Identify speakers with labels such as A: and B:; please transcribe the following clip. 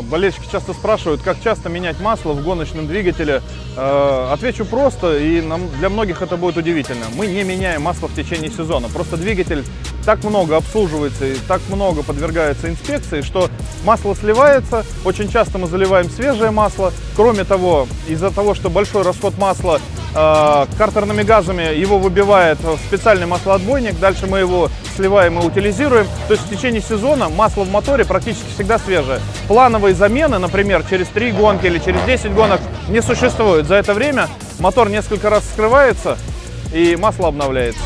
A: Болельщики часто спрашивают, как часто менять масло в гоночном двигателе. Отвечу просто, и для многих это будет удивительно. Мы не меняем масло в течение сезона. Просто двигатель так много обслуживается и так много подвергается инспекции, что масло сливается. Очень часто мы заливаем свежее масло. Кроме того, из-за того, что большой расход масла, картерными газами его выбивает в специальный маслоотбойник. Дальше мы его сливаем и утилизируем. То есть в течение сезона масло в моторе практически всегда свежее. Плановые замены, например, через 3 гонки или через 10 гонок не существует. За это время мотор несколько раз вскрывается и масло обновляется.